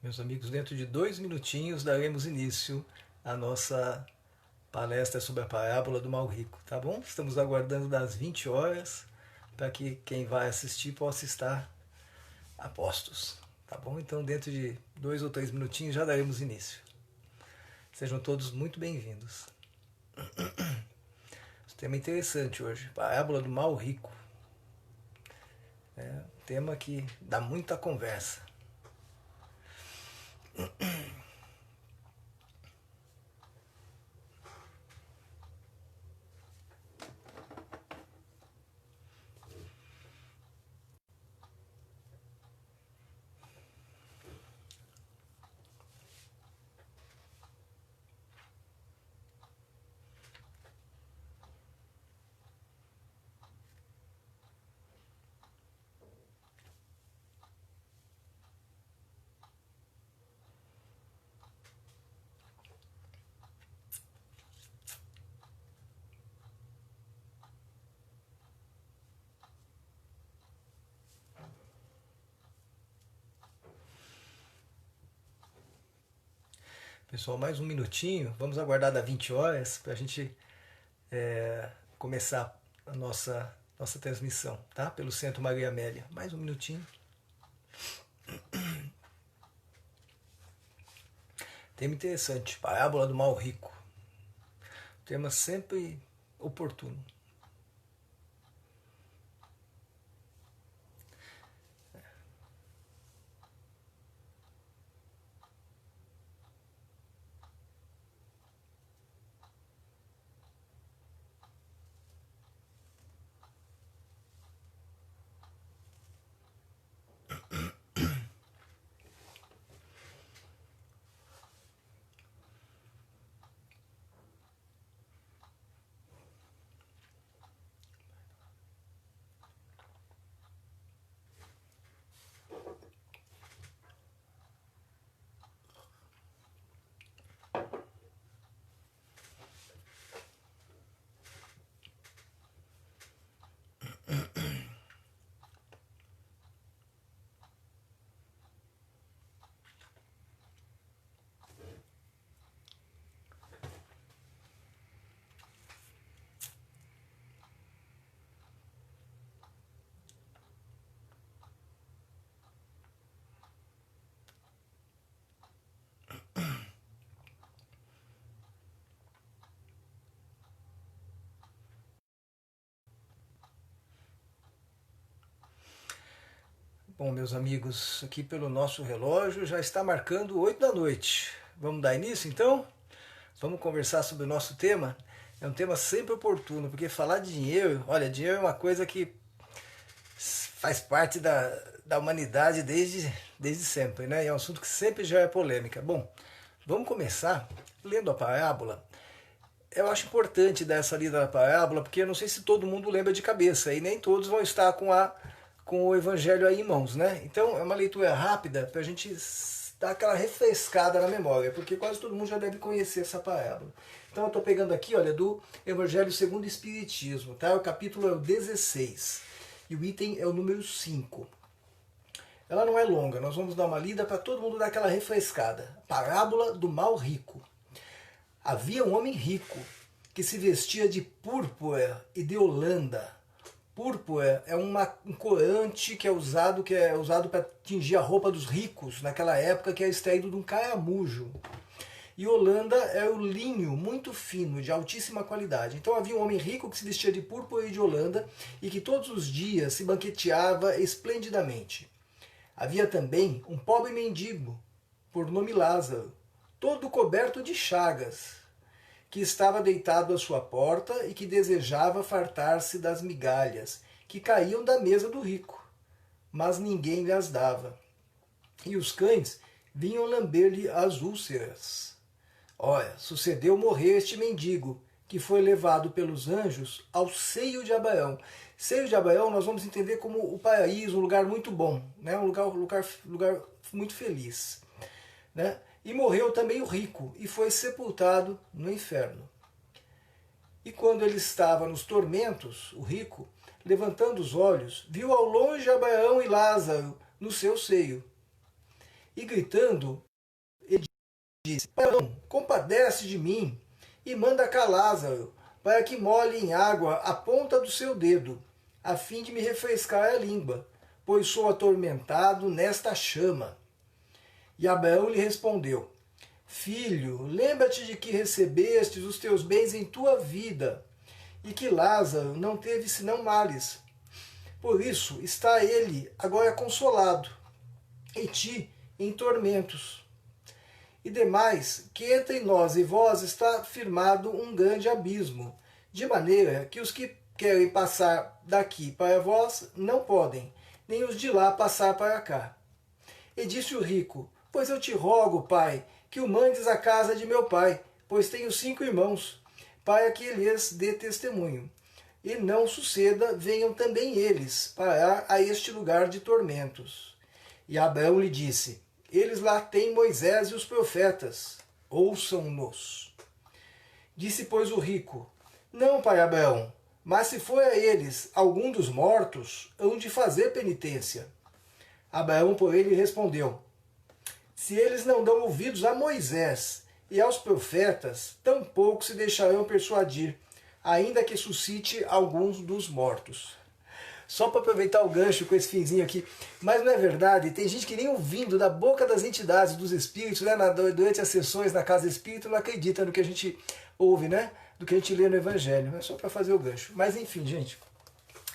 Meus amigos, dentro de 2 minutinhos daremos início à nossa palestra sobre a parábola do mal rico, tá bom? Estamos aguardando das 20 horas para que quem vai assistir possa estar a postos, tá bom? Então, dentro de 2 ou 3 minutinhos já daremos início. Sejam todos muito bem-vindos. Tema interessante hoje, parábola do mal rico. É um tema que dá muita conversa. Pessoal, mais um minutinho. Vamos aguardar das 20 horas para a gente começar a nossa transmissão, tá? Pelo Centro Maria Amélia. Mais um minutinho. Tema interessante, parábola do mal rico. Tema sempre oportuno. Bom, meus amigos, aqui pelo nosso relógio já está marcando 8 da noite. Vamos dar início então? Vamos conversar sobre o nosso tema? É um tema sempre oportuno, porque falar de dinheiro, olha, dinheiro é uma coisa que faz parte da humanidade desde sempre, né? E é um assunto que sempre gera polêmica. Bom, vamos começar lendo a parábola. Eu acho importante dar essa lida na parábola, porque eu não sei se todo mundo lembra de cabeça, e nem todos vão estar com o evangelho aí em mãos, né? Então é uma leitura rápida para a gente dar aquela refrescada na memória, porque quase todo mundo já deve conhecer essa parábola. Então eu estou pegando aqui, olha, do Evangelho segundo o Espiritismo, tá? O capítulo é o 16 e o item é o número 5. Ela não é longa, nós vamos dar uma lida para todo mundo dar aquela refrescada. Parábola do mal rico. Havia um homem rico que se vestia de púrpura e de holanda. Púrpura é um corante que é usado para tingir a roupa dos ricos naquela época, que é extraído de um caramujo. E holanda é o linho muito fino, de altíssima qualidade. Então havia um homem rico que se vestia de púrpura e de holanda e que todos os dias se banqueteava esplendidamente. Havia também um pobre mendigo, por nome Lázaro, todo coberto de chagas, que estava deitado à sua porta e que desejava fartar-se das migalhas que caíam da mesa do rico, mas ninguém lhe as dava. E os cães vinham lamber-lhe as úlceras. Ora, sucedeu morrer este mendigo, que foi levado pelos anjos ao seio de Abraão. Seio de Abraão nós vamos entender como o paraíso, um lugar muito bom, né? um lugar muito feliz. Né? E morreu também o rico, e foi sepultado no inferno. E quando ele estava nos tormentos, o rico, levantando os olhos, viu ao longe Abraão e Lázaro no seu seio. E gritando, ele disse: Abraão, compadece de mim e manda cá Lázaro, para que molhe em água a ponta do seu dedo, a fim de me refrescar a língua, pois sou atormentado nesta chama. E Abraão lhe respondeu: Filho, lembra-te de que recebestes os teus bens em tua vida, e que Lázaro não teve senão males. Por isso está ele agora consolado, e ti em tormentos. E demais, que entre nós e vós está firmado um grande abismo, de maneira que os que querem passar daqui para vós não podem, nem os de lá passar para cá. E disse o rico: Pois eu te rogo, pai, que o mandes à casa de meu pai, pois tenho 5 irmãos, para que lhes dê testemunho. E não suceda, venham também eles parar a este lugar de tormentos. E Abraão lhe disse: Eles lá têm Moisés e os profetas, ouçam-nos. Disse, pois, o rico: Não, pai Abraão, mas se for a eles algum dos mortos, hão de fazer penitência. Abraão, porém, lhe respondeu: Se eles não dão ouvidos a Moisés e aos profetas, tampouco se deixarão persuadir, ainda que suscite alguns dos mortos. Só para aproveitar o gancho com esse finzinho aqui, mas não é verdade, tem gente que nem ouvindo da boca das entidades, dos espíritos, né, durante as sessões na casa espírita, não acredita no que a gente ouve, né, do que a gente lê no Evangelho, é só para fazer o gancho. Mas enfim, gente,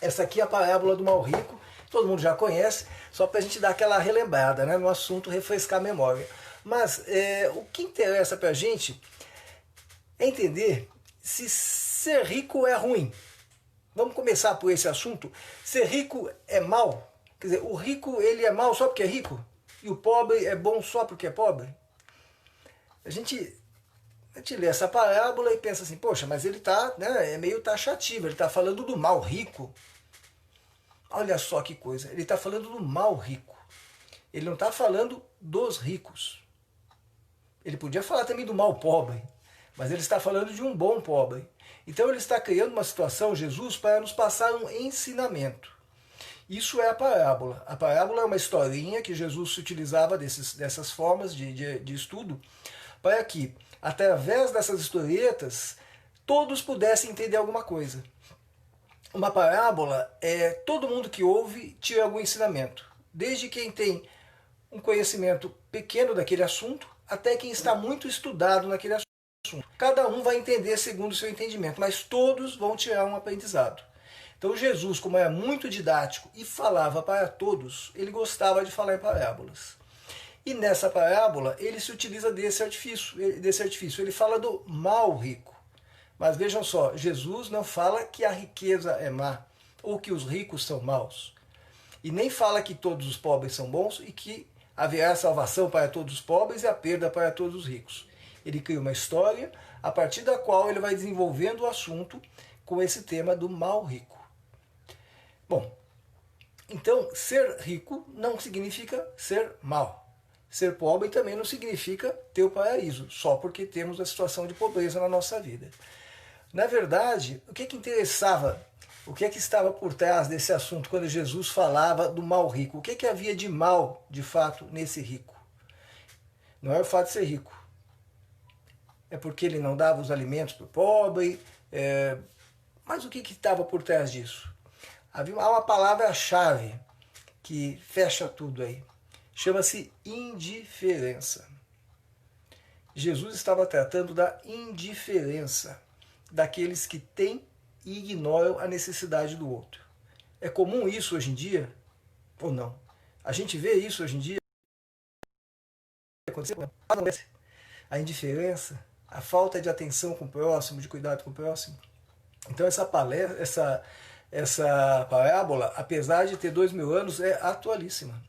essa aqui é a parábola do mal rico, todo mundo já conhece, só para a gente dar aquela relembrada, né, no assunto, refrescar a memória. Mas o que interessa para a gente é entender se ser rico é ruim. Vamos começar por esse assunto. Ser rico é mal? Quer dizer, o rico ele é mal só porque é rico? E o pobre é bom só porque é pobre? A gente lê essa parábola e pensa assim, poxa, mas ele está, né, é meio taxativo, ele está falando do mal rico. Olha só que coisa, ele está falando do mal rico. Ele não está falando dos ricos. Ele podia falar também do mal pobre, mas ele está falando de um bom pobre. Então ele está criando uma situação, Jesus, para nos passar um ensinamento. Isso é a parábola. A parábola é uma historinha que Jesus utilizava dessas formas de estudo para que, através dessas historietas, todos pudessem entender alguma coisa. Uma parábola é todo mundo que ouve tira algum ensinamento. Desde quem tem um conhecimento pequeno daquele assunto, até quem está muito estudado naquele assunto. Cada um vai entender segundo o seu entendimento, mas todos vão tirar um aprendizado. Então Jesus, como era muito didático e falava para todos, ele gostava de falar em parábolas. E nessa parábola ele se utiliza desse artifício. Ele fala do mal rico. Mas vejam só, Jesus não fala que a riqueza é má ou que os ricos são maus. E nem fala que todos os pobres são bons e que haverá salvação para todos os pobres e a perda para todos os ricos. Ele cria uma história a partir da qual ele vai desenvolvendo o assunto com esse tema do mal rico. Bom, então ser rico não significa ser mal. Ser pobre também não significa ter o paraíso, só porque temos a situação de pobreza na nossa vida. Na verdade, o que interessava, o que estava por trás desse assunto quando Jesus falava do mal rico? O que havia de mal, de fato, nesse rico? Não é o fato de ser rico. É porque ele não dava os alimentos para o pobre. Mas o que estava por trás disso? Há uma palavra-chave que fecha tudo aí. Chama-se indiferença. Jesus estava tratando da indiferença daqueles que têm e ignoram a necessidade do outro. É comum isso hoje em dia? Ou não? A gente vê isso hoje em dia? A indiferença, a falta de atenção com o próximo, de cuidado com o próximo. Então essa parábola, apesar de ter 2000 anos, é atualíssima.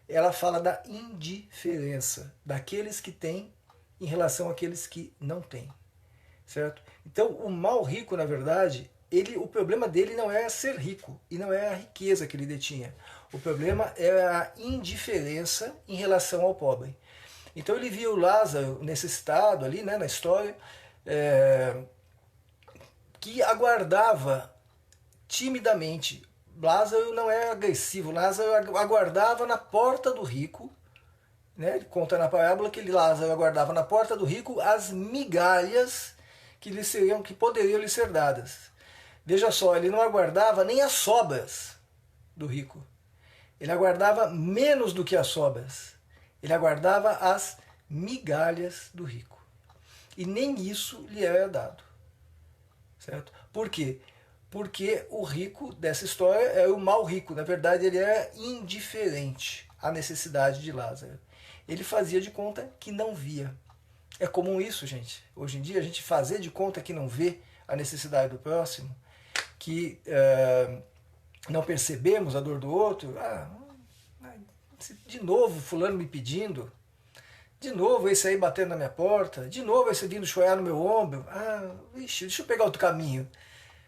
Ela fala da indiferença daqueles que têm em relação àqueles que não têm. Certo? Então o mal rico, na verdade, o problema dele não é ser rico e não é a riqueza que ele detinha. O problema é a indiferença em relação ao pobre. Então ele via o Lázaro necessitado ali, né, na história, que aguardava timidamente. Lázaro não é agressivo, Lázaro aguardava na porta do rico né? Ele conta na parábola que Lázaro aguardava na porta do rico as migalhas que poderiam lhe ser dadas. Veja só, ele não aguardava nem as sobras do rico. Ele aguardava menos do que as sobras. Ele aguardava as migalhas do rico. E nem isso lhe era dado. Certo? Por quê? Porque o rico dessa história é o mau rico. Na verdade, ele era indiferente à necessidade de Lázaro. Ele fazia de conta que não via. É comum isso, gente. Hoje em dia, a gente fazer de conta que não vê a necessidade do próximo, que não percebemos a dor do outro. De novo fulano me pedindo, de novo esse aí batendo na minha porta, de novo esse vindo chorar no meu ombro. Deixa eu pegar outro caminho.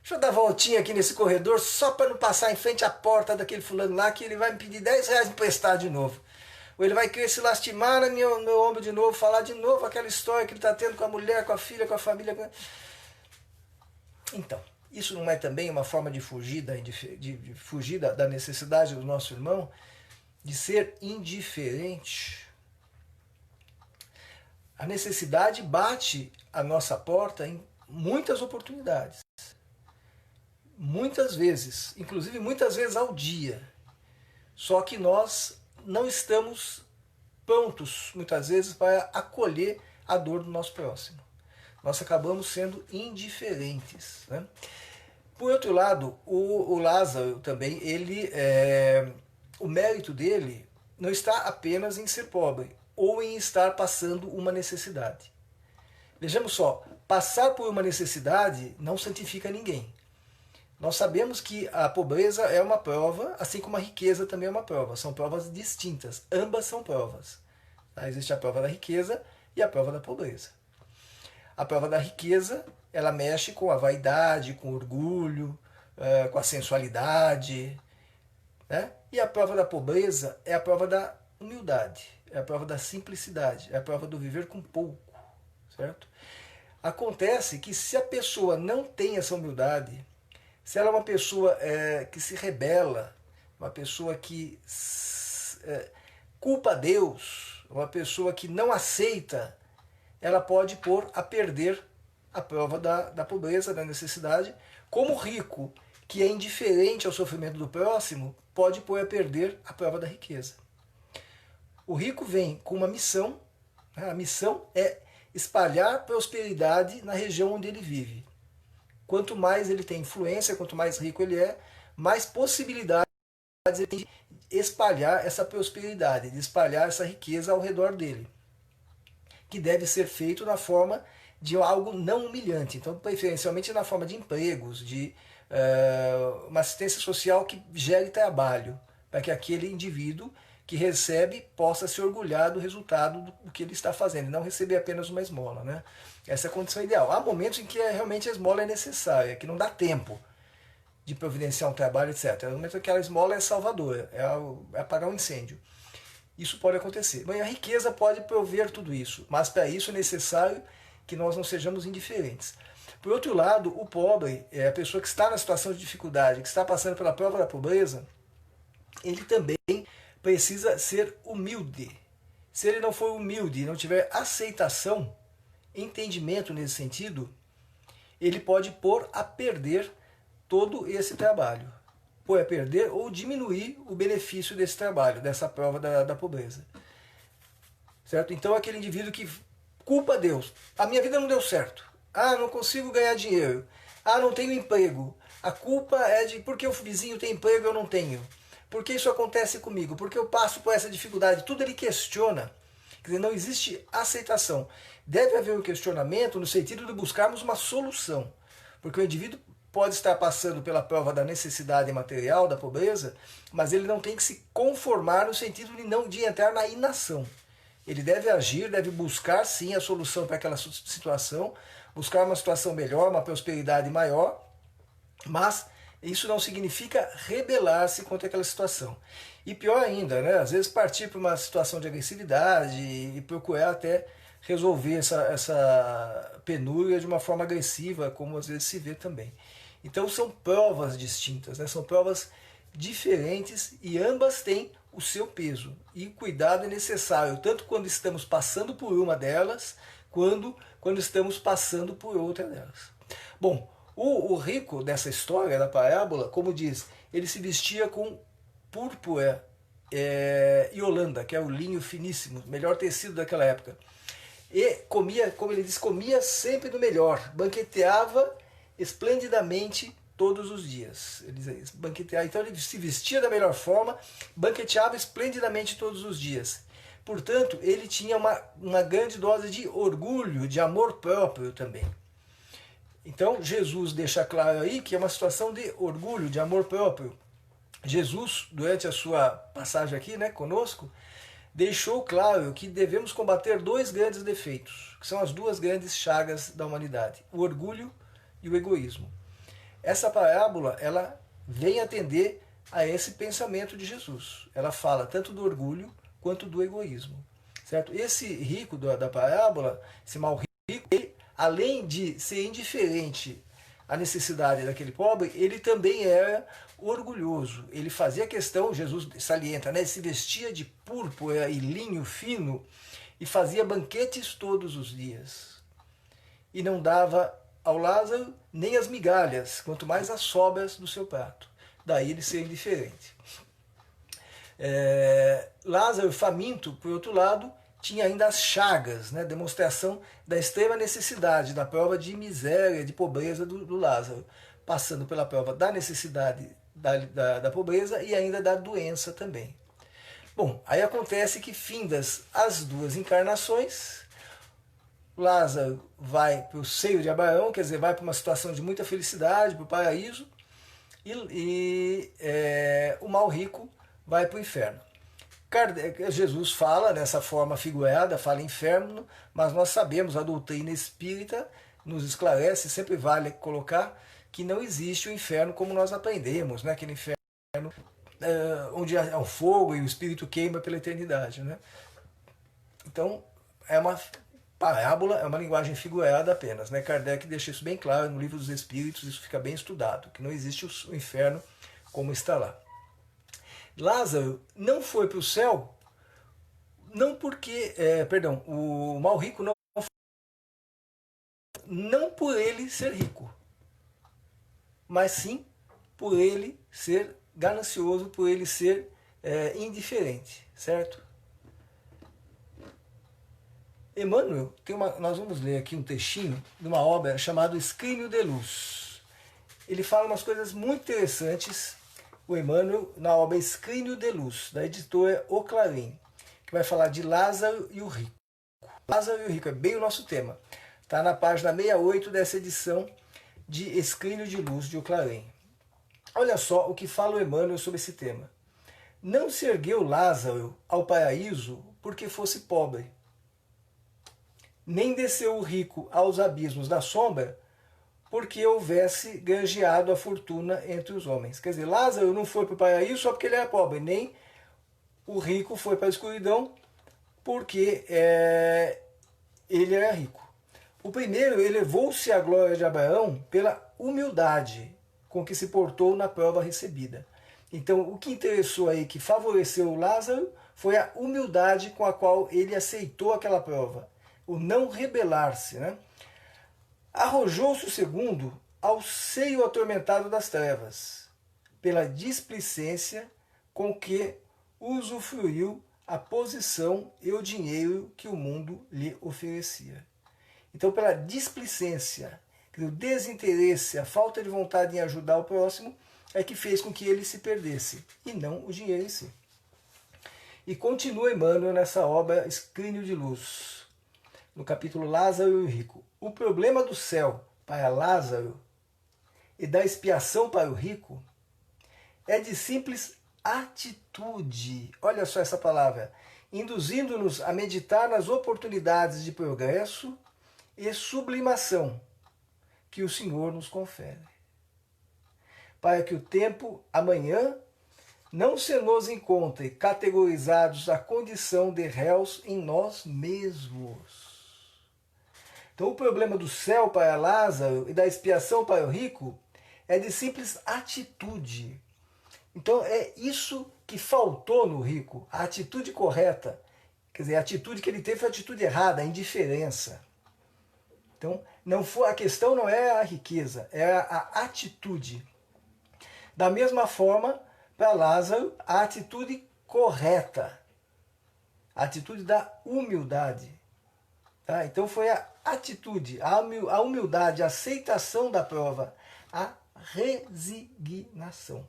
Deixa eu dar voltinha aqui nesse corredor só para não passar em frente à porta daquele fulano lá que ele vai me pedir 10 reais emprestado de novo. Ou ele vai querer se lastimar no meu ombro de novo, falar de novo aquela história que ele está tendo com a mulher, com a filha, com a família. Então, isso não é também uma forma de fugir da necessidade do nosso irmão? De ser indiferente? A necessidade bate à nossa porta em muitas oportunidades. Muitas vezes, inclusive muitas vezes ao dia. Só que nós não estamos prontos, muitas vezes, para acolher a dor do nosso próximo. Nós acabamos sendo indiferentes, né? Por outro lado, o Lázaro também, o mérito dele não está apenas em ser pobre ou em estar passando uma necessidade. Vejamos só, passar por uma necessidade não santifica ninguém. Nós sabemos que a pobreza é uma prova, assim como a riqueza também é uma prova. São provas distintas, ambas são provas. Existe a prova da riqueza e a prova da pobreza. A prova da riqueza, ela mexe com a vaidade, com o orgulho, com a sensualidade, né? E a prova da pobreza é a prova da humildade, é a prova da simplicidade, é a prova do viver com pouco, certo? Acontece que se a pessoa não tem essa humildade, se ela é uma pessoa que se rebela, uma pessoa que culpa a Deus, uma pessoa que não aceita, ela pode pôr a perder a prova da pobreza, da necessidade, como o rico, que é indiferente ao sofrimento do próximo, pode pôr a perder a prova da riqueza. O rico vem com uma missão, né? A missão é espalhar prosperidade na região onde ele vive. Quanto mais ele tem influência, quanto mais rico ele é, mais possibilidades ele tem de espalhar essa prosperidade, de espalhar essa riqueza ao redor dele, que deve ser feito na forma de algo não humilhante. Então, preferencialmente na forma de empregos, de uma assistência social que gere trabalho, para que aquele indivíduo que recebe possa se orgulhar do resultado do que ele está fazendo, e não receber apenas uma esmola, né? Essa é a condição ideal. Há momentos em que realmente a esmola é necessária, que não dá tempo de providenciar um trabalho, etc. No momento em que aquela esmola é salvadora, é apagar um incêndio. Isso pode acontecer. Mas a riqueza pode prover tudo isso, mas para isso é necessário que nós não sejamos indiferentes. Por outro lado, o pobre, a pessoa que está na situação de dificuldade, que está passando pela prova da pobreza, ele também precisa ser humilde. Se ele não for humilde e não tiver aceitação, entendimento nesse sentido, ele pode pôr a perder todo esse trabalho. Pôr a perder ou diminuir o benefício desse trabalho, dessa prova da pobreza. Certo? Então aquele indivíduo que culpa Deus. A minha vida não deu certo. Não consigo ganhar dinheiro. Não tenho emprego. A culpa é de porque o vizinho tem emprego e eu não tenho. Por que isso acontece comigo? Porque eu passo por essa dificuldade. Tudo ele questiona. Quer dizer, não existe aceitação. Deve haver um questionamento no sentido de buscarmos uma solução. Porque o indivíduo pode estar passando pela prova da necessidade material, da pobreza, mas ele não tem que se conformar no sentido de entrar na inação. Ele deve agir, deve buscar sim a solução para aquela situação, buscar uma situação melhor, uma prosperidade maior, mas isso não significa rebelar-se contra aquela situação. E pior ainda, né? Às vezes partir para uma situação de agressividade e procurar até resolver essa penúria de uma forma agressiva, como às vezes se vê também. Então são provas distintas, né? São provas diferentes e ambas têm o seu peso. E cuidado é necessário, tanto quando estamos passando por uma delas, quando estamos passando por outra delas. Bom, o rico dessa história, da parábola, como diz, ele se vestia com púrpura e holanda, que é o linho finíssimo, melhor tecido daquela época. E comia, como ele diz, comia sempre do melhor, banqueteava esplendidamente todos os dias. Ele diz isso, banquetear. Então ele se vestia da melhor forma, banqueteava esplendidamente todos os dias. Portanto, ele tinha uma grande dose de orgulho, de amor próprio também. Então, Jesus deixa claro aí que é uma situação de orgulho, de amor próprio. Jesus, durante a sua passagem aqui, né, conosco, deixou claro que devemos combater dois grandes defeitos, que são as duas grandes chagas da humanidade, o orgulho e o egoísmo. Essa parábola, ela vem atender a esse pensamento de Jesus. Ela fala tanto do orgulho quanto do egoísmo, certo? Esse rico da parábola, esse mau rico, ele, além de ser indiferente à necessidade daquele pobre, ele também era orgulhoso. Ele fazia questão, Jesus salienta, né? Ele se vestia de púrpura e linho fino e fazia banquetes todos os dias. E não dava ao Lázaro nem as migalhas, quanto mais as sobras do seu prato. Daí ele ser indiferente. Lázaro, faminto, por outro lado, tinha ainda as chagas, né? Demonstração da extrema necessidade, da prova de miséria, de pobreza do Lázaro, passando pela prova da necessidade da pobreza e ainda da doença também. Bom, aí acontece que, findas as duas encarnações, Lázaro vai para o seio de Abraão, quer dizer, vai para uma situação de muita felicidade, para o paraíso, e o mau rico vai para o inferno. Jesus fala nessa forma figurada, fala inferno, mas nós sabemos, a doutrina espírita nos esclarece, sempre vale colocar que não existe o inferno como nós aprendemos, né? Aquele inferno onde há um fogo e o espírito queima pela eternidade, né? Então, é uma parábola, é uma linguagem figurada apenas, né? Kardec deixa isso bem claro no Livro dos Espíritos, isso fica bem estudado, que não existe o inferno como está lá. Lázaro não foi para o céu, não porque, o mau rico não por ele ser rico, mas sim por ele ser ganancioso, por ele ser indiferente, certo? Emmanuel, nós vamos ler aqui um textinho de uma obra chamada Escrínio de Luz. Ele fala umas coisas muito interessantes, o Emmanuel, na obra Escrínio de Luz, da editora O Clarim, que vai falar de Lázaro e o Rico. Lázaro e o Rico é bem o nosso tema. Está na página 68 dessa edição de Escrínio de Luz de O Clarim. Olha só o que fala o Emmanuel sobre esse tema. Não se ergueu Lázaro ao paraíso porque fosse pobre, nem desceu o rico aos abismos da sombra porque houvesse granjeado a fortuna entre os homens. Quer dizer, Lázaro não foi para o paraíso só porque ele era pobre, nem o rico foi para a escuridão porque ele era rico. O primeiro elevou-se à glória de Abraão pela humildade com que se portou na prova recebida. Então, o que interessou aí, que favoreceu o Lázaro, foi a humildade com a qual ele aceitou aquela prova, o não rebelar-se, né? Arrojou-se o segundo ao seio atormentado das trevas, pela displicência com que usufruiu a posição e o dinheiro que o mundo lhe oferecia. Então, pela displicência, o desinteresse, a falta de vontade em ajudar o próximo, é que fez com que ele se perdesse, e não o dinheiro em si. E continua Emmanuel nessa obra Escrínio de Luz, no capítulo Lázaro e o Rico. O problema do céu para Lázaro e da expiação para o rico é de simples atitude. Olha só essa palavra. Induzindo-nos a meditar nas oportunidades de progresso e sublimação que o Senhor nos confere. Para que o tempo amanhã não se nos encontre categorizados à condição de réus em nós mesmos. Então, o problema do céu para Lázaro e da expiação para o rico é de simples atitude. Então é isso que faltou no rico, a atitude correta. Quer dizer, a atitude que ele teve foi a atitude errada, a indiferença. Então, a questão não é a riqueza, é a atitude. Da mesma forma, para Lázaro, a atitude correta, a atitude da humildade. Tá? Então foi a atitude, a humildade, a aceitação da prova, a resignação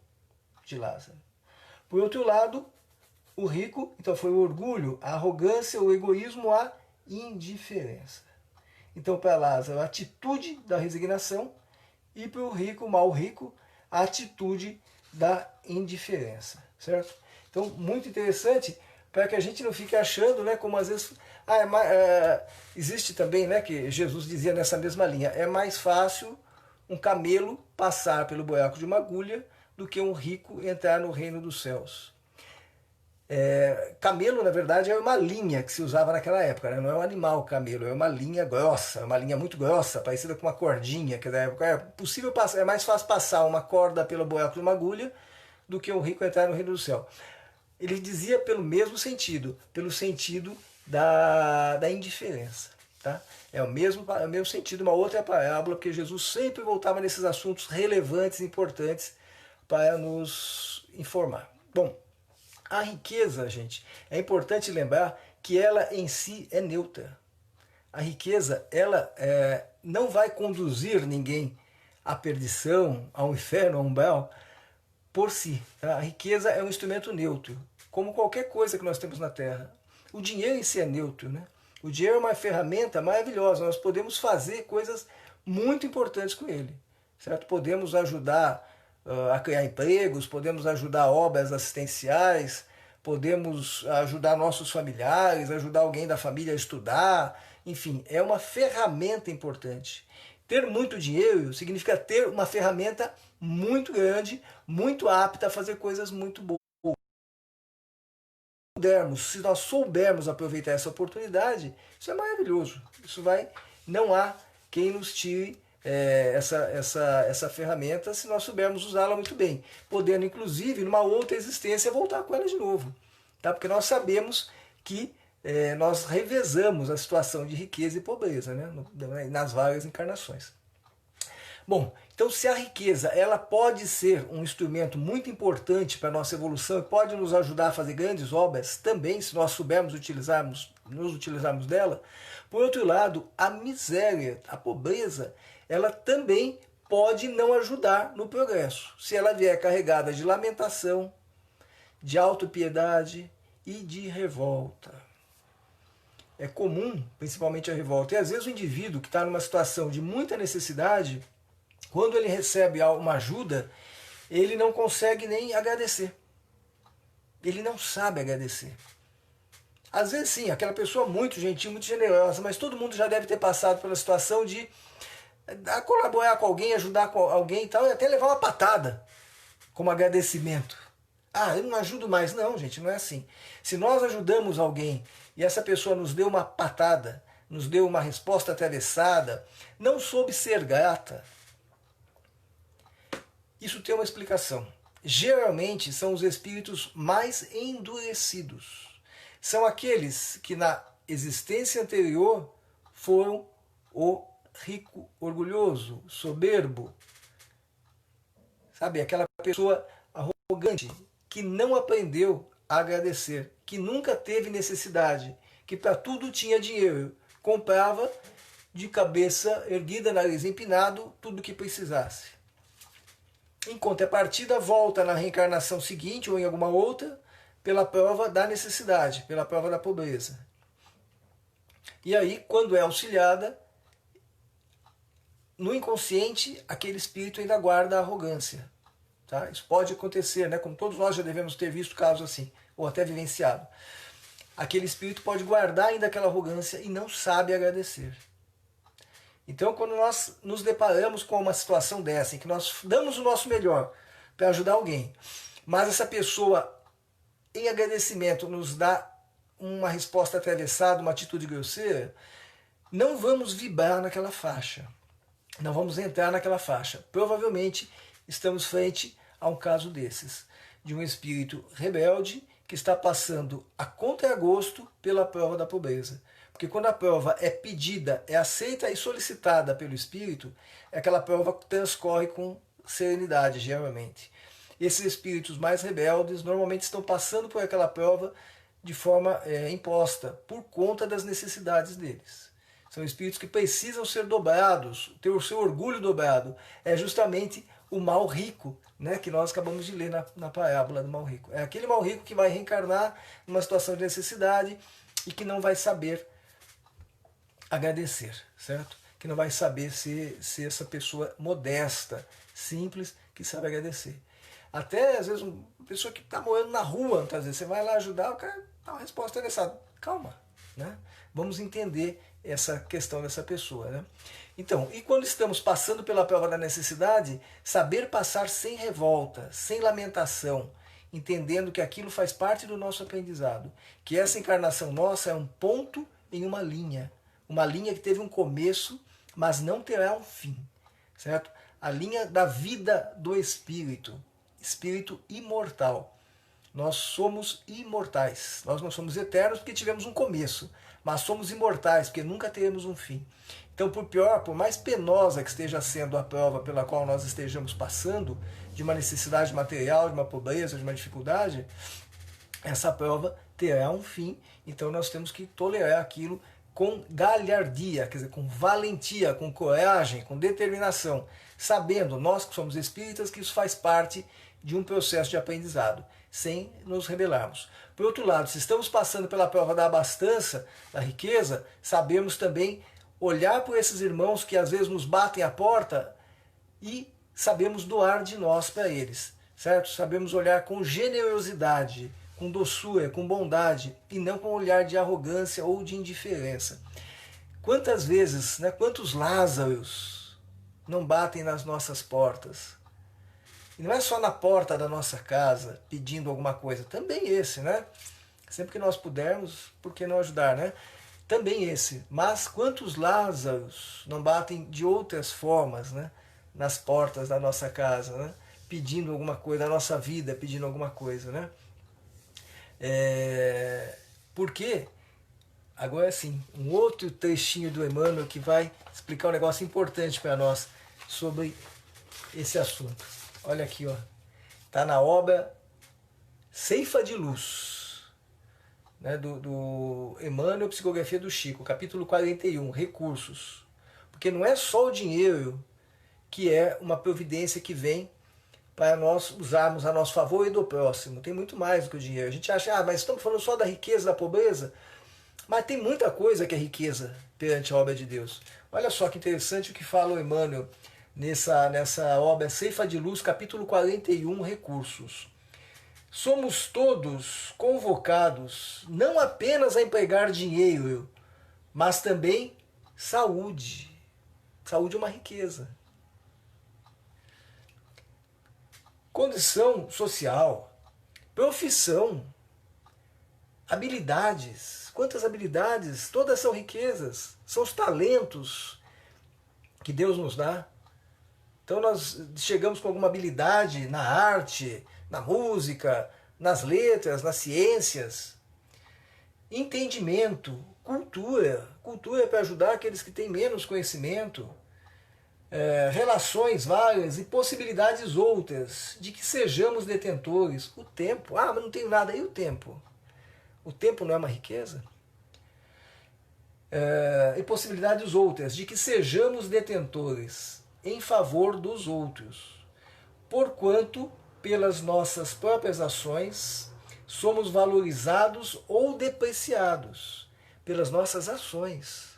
de Lázaro. Por outro lado, o rico, então foi o orgulho, a arrogância, o egoísmo, a indiferença. Então, para Lázaro, a atitude da resignação, e para o rico, o mal rico, a atitude da indiferença, certo? Então, muito interessante, para que a gente não fique achando, né, como às vezes... existe também, né, que Jesus dizia nessa mesma linha, é mais fácil um camelo passar pelo buraco de uma agulha do que um rico entrar no reino dos céus. Camelo, na verdade, é uma linha que se usava naquela época, né? Não é um animal camelo, é uma linha grossa, uma linha muito grossa, parecida com uma cordinha, que na época é mais fácil passar uma corda pelo buraco de uma agulha do que um rico entrar no reino do céu. Ele dizia pelo mesmo sentido, pelo sentido da indiferença. Tá? É o mesmo sentido, uma outra parábola, porque Jesus sempre voltava nesses assuntos relevantes, importantes, para nos informar. Bom, a riqueza, gente, é importante lembrar que ela em si é neutra. A riqueza, ela não vai conduzir ninguém à perdição, ao inferno, ao umbral, por si. A riqueza é um instrumento neutro, como qualquer coisa que nós temos na Terra. O dinheiro em si é neutro, né? O dinheiro é uma ferramenta maravilhosa, nós podemos fazer coisas muito importantes com ele, certo? Podemos ajudar a criar empregos, podemos ajudar obras assistenciais, podemos ajudar nossos familiares, ajudar alguém da família a estudar, enfim, é uma ferramenta importante. Ter muito dinheiro significa ter uma ferramenta muito grande, muito apta a fazer coisas muito boas. Se nós soubermos aproveitar essa oportunidade, isso é maravilhoso. Não há quem nos tire essa ferramenta se nós soubermos usá-la muito bem, podendo inclusive numa outra existência voltar com ela de novo, tá? Porque nós sabemos que nós revezamos a situação de riqueza e pobreza, né? Nas várias encarnações. Bom, então se a riqueza ela pode ser um instrumento muito importante para a nossa evolução e pode nos ajudar a fazer grandes obras também, se nós soubermos nos utilizarmos dela, por outro lado, a miséria, a pobreza, ela também pode não ajudar no progresso, se ela vier carregada de lamentação, de autopiedade e de revolta. É comum, principalmente a revolta, e às vezes o indivíduo que está numa situação de muita necessidade, quando ele recebe uma ajuda, ele não consegue nem agradecer. Ele não sabe agradecer. Às vezes sim, aquela pessoa muito gentil, muito generosa, mas todo mundo já deve ter passado pela situação de colaborar com alguém, ajudar com alguém e tal, e até levar uma patada como agradecimento. Eu não ajudo mais. Não, gente, não é assim. Se nós ajudamos alguém e essa pessoa nos deu uma patada, nos deu uma resposta atravessada, não soube ser grata, isso tem uma explicação. Geralmente são os espíritos mais endurecidos. São aqueles que na existência anterior foram o rico, orgulhoso, soberbo. Sabe, aquela pessoa arrogante que não aprendeu a agradecer, que nunca teve necessidade, que para tudo tinha dinheiro, comprava de cabeça erguida, nariz empinado, tudo que precisasse. Em contrapartida, volta na reencarnação seguinte ou em alguma outra pela prova da necessidade, pela prova da pobreza. E aí, quando é auxiliada, no inconsciente, aquele espírito ainda guarda a arrogância. Tá? Isso pode acontecer, né? Como todos nós já devemos ter visto casos assim, ou até vivenciado. Aquele espírito pode guardar ainda aquela arrogância e não sabe agradecer. Então, quando nós nos deparamos com uma situação dessa, em que nós damos o nosso melhor para ajudar alguém, mas essa pessoa, em agradecimento, nos dá uma resposta atravessada, uma atitude grosseira, não vamos vibrar naquela faixa. Não vamos entrar naquela faixa. Provavelmente estamos frente a um caso desses. de um espírito rebelde que está passando a conta e a gosto pela prova da pobreza. Porque quando a prova é pedida, é aceita e solicitada pelo espírito, aquela prova transcorre com serenidade, geralmente. Esses espíritos mais rebeldes normalmente estão passando por aquela prova de forma imposta, por conta das necessidades deles. São espíritos que precisam ser dobrados, ter o seu orgulho dobrado. É justamente o mal rico, né, que nós acabamos de ler na parábola do mal rico. É aquele mal rico que vai reencarnar numa situação de necessidade e que não vai saber agradecer, certo? Que não vai saber ser essa pessoa modesta, simples, que sabe agradecer. Até, às vezes, uma pessoa que está morando na rua, muitas vezes, você vai lá ajudar, o cara dá uma resposta interessada. Calma, né? Vamos entender essa questão dessa pessoa, né? Então, e quando estamos passando pela prova da necessidade, saber passar sem revolta, sem lamentação, entendendo que aquilo faz parte do nosso aprendizado, que essa encarnação nossa é um ponto em uma linha que teve um começo, mas não terá um fim, certo? A linha da vida do espírito, espírito imortal. Nós somos imortais, nós não somos eternos porque tivemos um começo, mas somos imortais porque nunca teremos um fim. Então, por mais penosa que esteja sendo a prova pela qual nós estejamos passando, de uma necessidade material, de uma pobreza, de uma dificuldade, essa prova terá um fim, então nós temos que tolerar aquilo com galhardia, quer dizer, com valentia, com coragem, com determinação, sabendo, nós que somos espíritas, que isso faz parte de um processo de aprendizado, sem nos rebelarmos. Por outro lado, se estamos passando pela prova da abastança, da riqueza, sabemos também olhar por esses irmãos que às vezes nos batem a porta e sabemos doar de nós para eles, certo? Sabemos olhar com generosidade, com doçura, com bondade, e não com um olhar de arrogância ou de indiferença. Quantas vezes, né, quantos Lázaros não batem nas nossas portas? E não é só na porta da nossa casa pedindo alguma coisa, também esse, né? Sempre que nós pudermos, por que não ajudar, né? Também esse. Mas quantos Lázaros não batem de outras formas, né, nas portas da nossa casa, né? Pedindo alguma coisa, da nossa vida, pedindo alguma coisa, né? Porque, agora sim, um outro trechinho do Emmanuel que vai explicar um negócio importante para nós sobre esse assunto. Olha aqui, ó. Está na obra Ceifa de Luz, né, do Emmanuel, Psicografia do Chico, capítulo 41, Recursos. Porque não é só o dinheiro que é uma providência que vem para nós usarmos a nosso favor e do próximo. Tem muito mais do que o dinheiro. A gente acha, mas estamos falando só da riqueza, da pobreza. Mas tem muita coisa que é riqueza perante a obra de Deus. Olha só que interessante o que fala o Emmanuel nessa obra Ceifa de Luz, capítulo 41, Recursos. Somos todos convocados não apenas a empregar dinheiro, mas também saúde. Saúde é uma riqueza. Condição social, profissão, habilidades. Quantas habilidades? Todas são riquezas, são os talentos que Deus nos dá. Então nós chegamos com alguma habilidade na arte, na música, nas letras, nas ciências. Entendimento, cultura. Cultura é para ajudar aqueles que têm menos conhecimento. Relações várias e possibilidades outras de que sejamos detentores. O tempo, mas não tenho nada. E o tempo? O tempo não é uma riqueza? E possibilidades outras de que sejamos detentores em favor dos outros, porquanto pelas nossas próprias ações somos valorizados ou depreciados pelas nossas ações.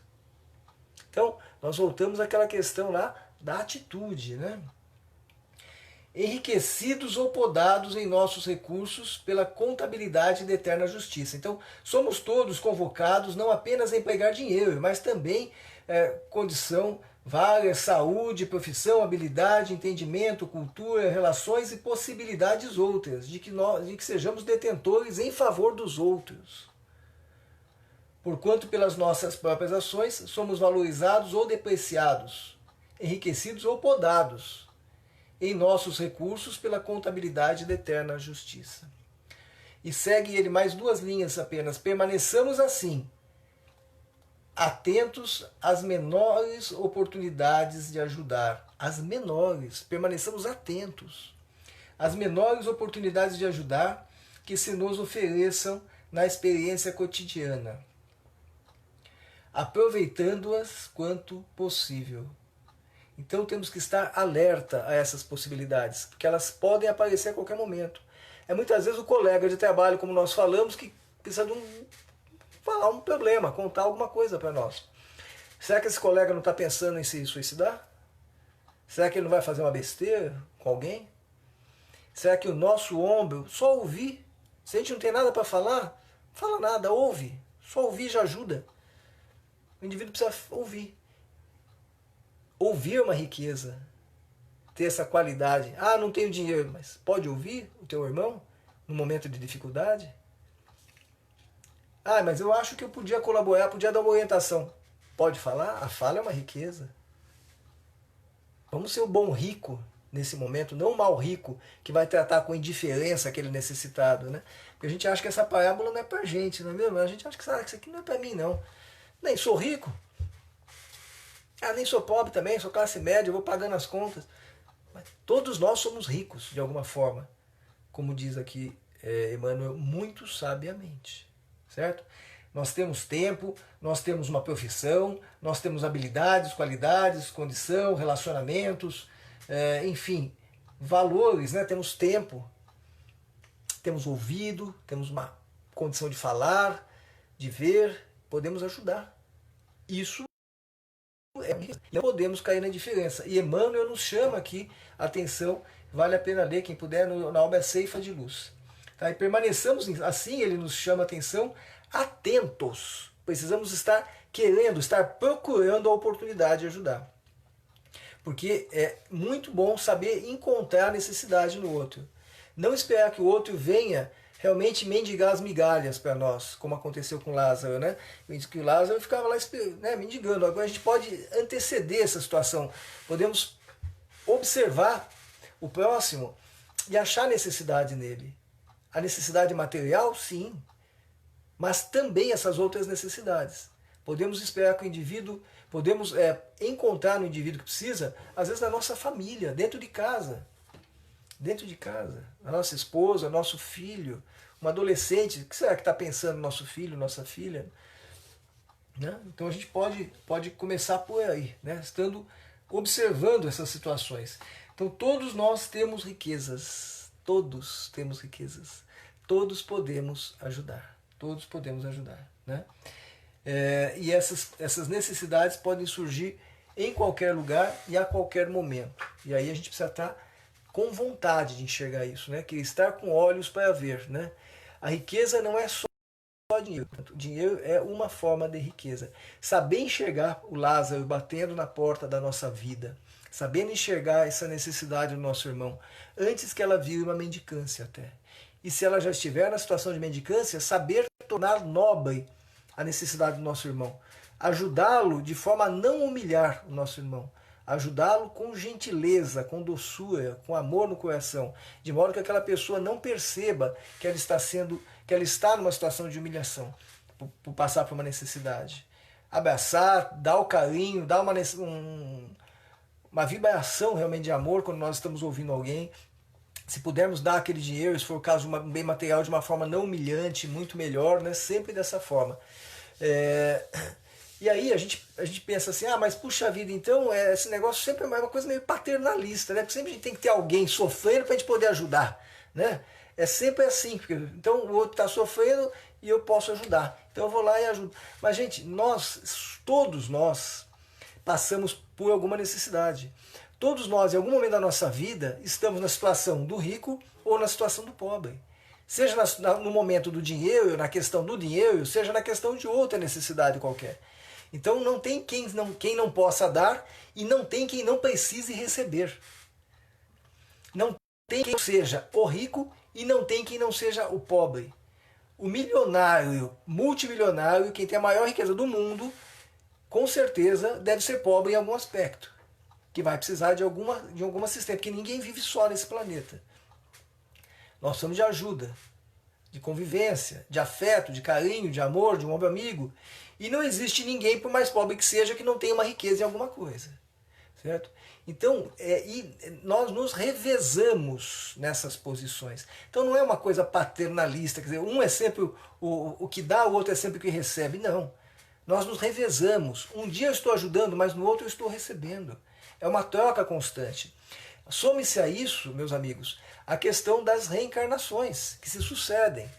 Então, nós voltamos àquela questão lá da atitude, né? Enriquecidos ou podados em nossos recursos pela contabilidade da eterna justiça. Então, somos todos convocados não apenas a empregar dinheiro, mas também condição várias, saúde, profissão, habilidade, entendimento, cultura, relações e possibilidades outras, de que sejamos detentores em favor dos outros. Porquanto pelas nossas próprias ações somos valorizados ou depreciados, enriquecidos ou podados. em nossos recursos pela contabilidade da eterna justiça. E segue ele mais 2 linhas apenas. Permaneçamos assim, atentos às menores oportunidades de ajudar. As menores, permaneçamos atentos às menores oportunidades de ajudar que se nos ofereçam na experiência cotidiana, aproveitando-as quanto possível. Então temos que estar alerta a essas possibilidades, porque elas podem aparecer a qualquer momento. É muitas vezes o colega de trabalho, como nós falamos, que precisa de falar um problema, contar alguma coisa para nós. Será que esse colega não está pensando em se suicidar? Será que ele não vai fazer uma besteira com alguém? Será que o nosso ombro, só ouvir, se a gente não tem nada para falar, fala nada, ouve. Só ouvir já ajuda. O indivíduo precisa ouvir. Ouvir é uma riqueza. Ter essa qualidade. Ah, não tenho dinheiro, mas pode ouvir o teu irmão no momento de dificuldade? Ah, mas eu acho que eu podia colaborar, podia dar uma orientação. Pode falar? A fala é uma riqueza. Vamos ser o bom rico nesse momento, não o mal rico que vai tratar com indiferença aquele necessitado, né? Porque a gente acha que essa parábola não é pra gente, não é mesmo? A gente acha que isso aqui não é pra mim, não. Nem sou rico. Ah, nem sou pobre também, sou classe média, eu vou pagando as contas. Mas todos nós somos ricos, de alguma forma. Como diz aqui Emmanuel, muito sabiamente. Certo? Nós temos tempo, nós temos uma profissão, nós temos habilidades, qualidades, condição, relacionamentos, enfim, valores, né? Temos tempo, temos ouvido, temos uma condição de falar, de ver, podemos ajudar. Isso não podemos cair na indiferença. E Emmanuel nos chama aqui, atenção, vale a pena ler, quem puder, na obra Ceifa de Luz. Tá? E permaneçamos assim, ele nos chama a atenção, atentos. Precisamos estar querendo, estar procurando a oportunidade de ajudar. Porque é muito bom saber encontrar a necessidade no outro. Não esperar que o outro venha realmente mendigar as migalhas para nós, como aconteceu com Lázaro, né? Que o Lázaro ficava lá, né, mendigando. Agora a gente pode anteceder essa situação. Podemos observar o próximo e achar necessidade nele. A necessidade material, sim, mas também essas outras necessidades. Podemos esperar que o indivíduo, podemos encontrar no indivíduo que precisa, às vezes na nossa família, dentro de casa. Dentro de casa. A nossa esposa, nosso filho, um adolescente, o que será que está pensando nosso filho, nossa filha? Né? Então a gente pode começar por aí, né? Estando observando essas situações. Então todos nós temos riquezas. Todos temos riquezas. Todos podemos ajudar. Todos podemos ajudar. Né? E essas necessidades podem surgir em qualquer lugar e a qualquer momento. E aí a gente precisa estar com vontade de enxergar isso, né? Que estar com olhos para ver. Né? A riqueza não é só dinheiro. O dinheiro é uma forma de riqueza. Saber enxergar o Lázaro batendo na porta da nossa vida, sabendo enxergar essa necessidade do nosso irmão, antes que ela vire uma mendicância até. E se ela já estiver na situação de mendicância, saber tornar nobre a necessidade do nosso irmão. Ajudá-lo de forma a não humilhar o nosso irmão. Ajudá-lo com gentileza, com doçura, com amor no coração, de modo que aquela pessoa não perceba que ela está numa situação de humilhação, por passar por uma necessidade. Abraçar, dar o carinho, dar uma vibração realmente de amor quando nós estamos ouvindo alguém. Se pudermos dar aquele dinheiro, se for o caso de um bem material, de uma forma não humilhante, muito melhor, né? Sempre dessa forma. E aí a gente pensa assim, mas puxa vida, então esse negócio sempre é uma coisa meio paternalista, né? Porque sempre a gente tem que ter alguém sofrendo para a gente poder ajudar, né? É sempre assim, porque então o outro está sofrendo e eu posso ajudar. Então eu vou lá e ajudo. Mas, gente, todos nós passamos por alguma necessidade. Todos nós, em algum momento da nossa vida, estamos na situação do rico ou na situação do pobre. Seja no momento do dinheiro, na questão do dinheiro, seja na questão de outra necessidade qualquer. Então não tem quem não possa dar e não tem quem não precise receber. Não tem quem não seja o rico e não tem quem não seja o pobre. O milionário, multimilionário, quem tem a maior riqueza do mundo, com certeza deve ser pobre em algum aspecto. que vai precisar de alguma assistência, porque ninguém vive só nesse planeta. Nós precisamos de ajuda, de convivência, de afeto, de carinho, de amor, de um ombro amigo. E não existe ninguém, por mais pobre que seja, que não tenha uma riqueza em alguma coisa. Certo? Então, nós nos revezamos nessas posições. Então não é uma coisa paternalista, quer dizer, um é sempre o que dá, o outro é sempre o que recebe. Não. Nós nos revezamos. Um dia eu estou ajudando, mas no outro eu estou recebendo. É uma troca constante. Some-se a isso, meus amigos, a questão das reencarnações que se sucedem.